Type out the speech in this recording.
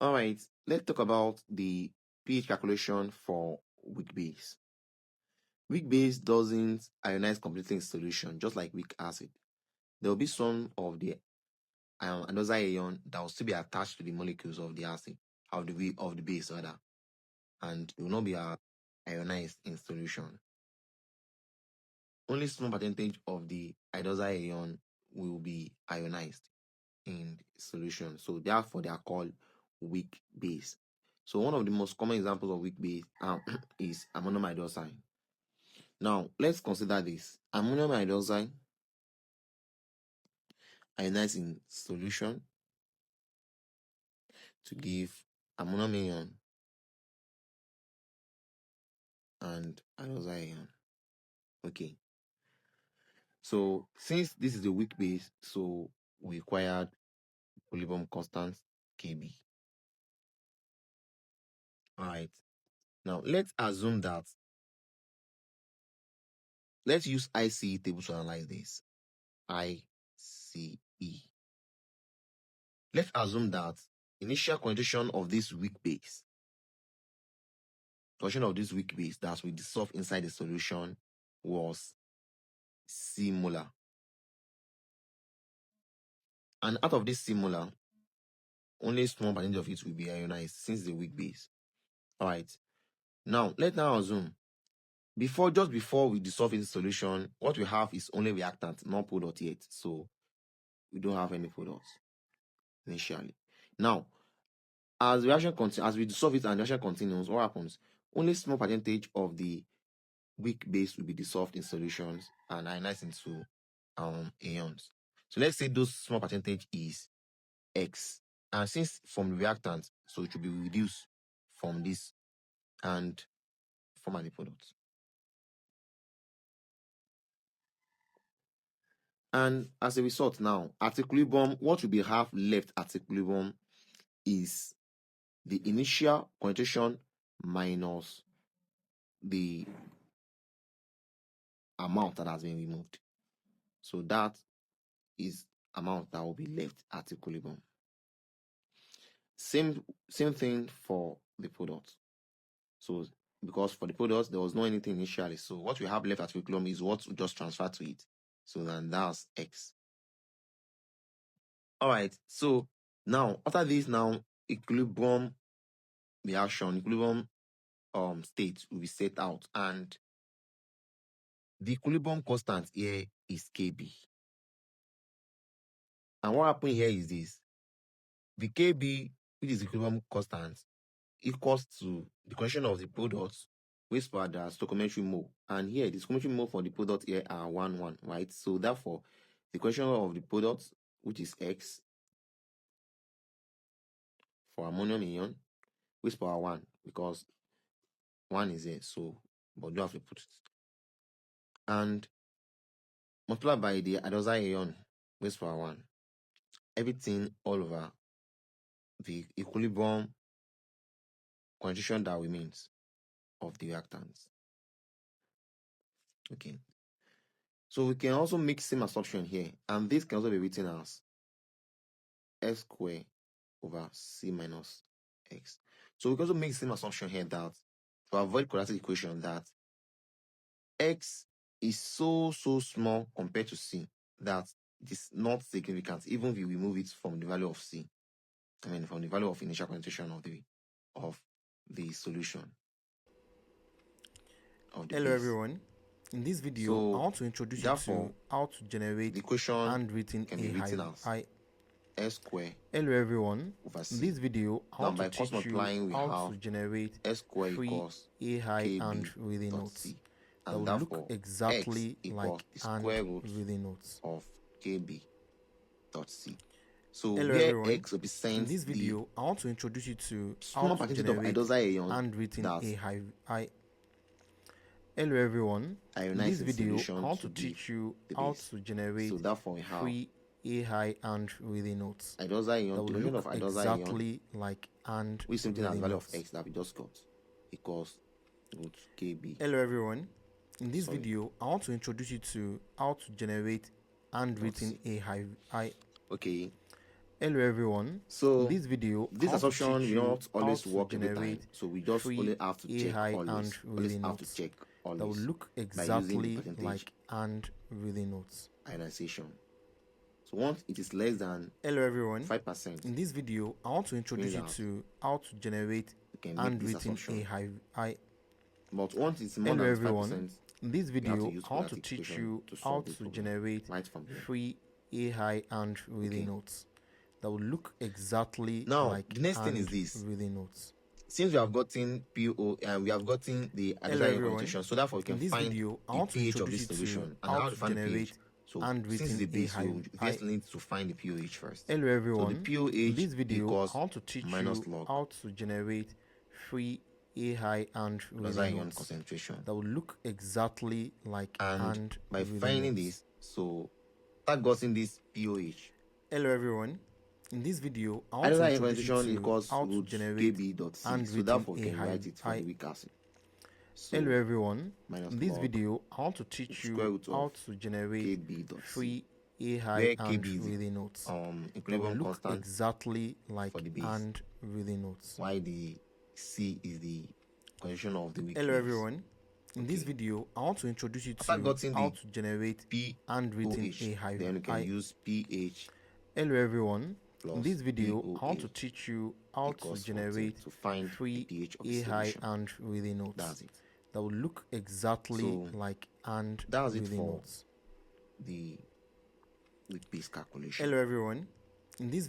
All right, let's talk about the pH calculation for weak base. Weak base doesn't ionize completely in solution, just like weak acid. There will be some of the another ion that will still be attached to the molecules of the acid, of the base rather, and it will not be ionized in solution. Only small percentage of the hydroxide ion will be ionized in solution. So therefore, they are called weak base. So one of the most common examples of weak base is ammonium hydroxide. Now let's consider this. Ammonium hydroxide ionized in solution to give ammonium ion and hydroxide ion. Okay. So since this is a weak base, so we required equilibrium constant Kb. Alright. Now let's assume that let's use ICE table to analyze this. ICE. Let's assume that initial concentration of this weak base, that we dissolve inside the solution was C molar. And out of this C molar, only a small percentage of it will be ionized since the weak base. Alright. Now let's assume just before we dissolve in the solution, what we have is only reactant, not product yet. So we don't have any products initially. Now, as we dissolve it and the reaction continues, what happens? Only small percentage of the weak base will be dissolved in solutions and ionized into ions. So let's say those small percentage is X. And since from the reactant, so it will be reduced from this and form the product. And as a result now, at equilibrium, what will be have left at equilibrium is the initial concentration minus the amount that has been removed. So that is amount that will be left at equilibrium. Same thing for the product. So because for the product there was no anything initially, so what we have left at equilibrium is what we just transfer to it. So then that's X. Alright, so now after this equilibrium reaction, equilibrium state will be set out, and the equilibrium constant here is Kb. And what happened here is this: the Kb, which is equilibrium constant, equals to the concentration of the product raised by the stoichiometric mole. And here the stoichiometric mole for the product here are 1, right? So therefore, the concentration of the product, which is X for ammonium ion, raised power 1, because 1 is here, so but you have to put it. And multiplied by the hydroxide ion raised power 1. Everything all over the equilibrium concentration that remains of the reactants. Okay. So we can also make same assumption here, and this can also be written as S squared over C minus X. So we can also make the same assumption here that to avoid quadratic equation, that X is so small compared to C that it is not significant even if we remove it from the value of C. From the value of initial concentration of the solution. Hello everyone. In this video, I want to introduce you to how to generate the equation handwritten can be written as S squared. Hello everyone. Over C. In this video, I want to teach you how to generate S squared equals A high and written notes that will look exactly like and written notes of KB dot C. So hello where everyone. X represents in this video, I want to introduce you to how to generate handwritten A high. Hello everyone. In this video, I want to teach you how to generate free A high and written notes that will look exactly like and with something as value of X that we just got equals root KB. Hello everyone. In this video, I want to introduce you to how to generate handwritten A high. Okay. Hello everyone. So this video, this assumption will not always work every time. So we just only have to check always. Always have to check always. That will look exactly like and really notes. Ionization. So once it is less than hello everyone 5%. In this video, I want to introduce you to how to generate handwritten AI. But once it's more hello than everyone 5%, in this video, I want to teach you how to generate free AI and really notes that will look exactly like the next thing is this. really notes. Since we have gotten PO and we have gotten the ionization, so therefore we can find video, the pH of this solution and how to find the pH. So since the base, we first need to find the pH first. Hello everyone. So the pH in this video, equals I want to teach minus you log how to generate free AI and really notes concentration that will look exactly like and by finding this, so that goes in this pH. Hello everyone. In this video, I want to introduce you to how to generate handwritten so therefore we can write it for the weak acid. So hello everyone. In this video, I want to teach you how to generate free AI and really notes that will look exactly like and really notes. Why the C is the concentration of the weak hello everyone. In this video, I want to introduce you to how to generate handwritten AI. Then you can use pH. Hello everyone. In this video, I want to teach you how to generate free AI and really notes. That's it. That will look exactly like and that's really it for notes. The weak base calculation. Hello everyone. In this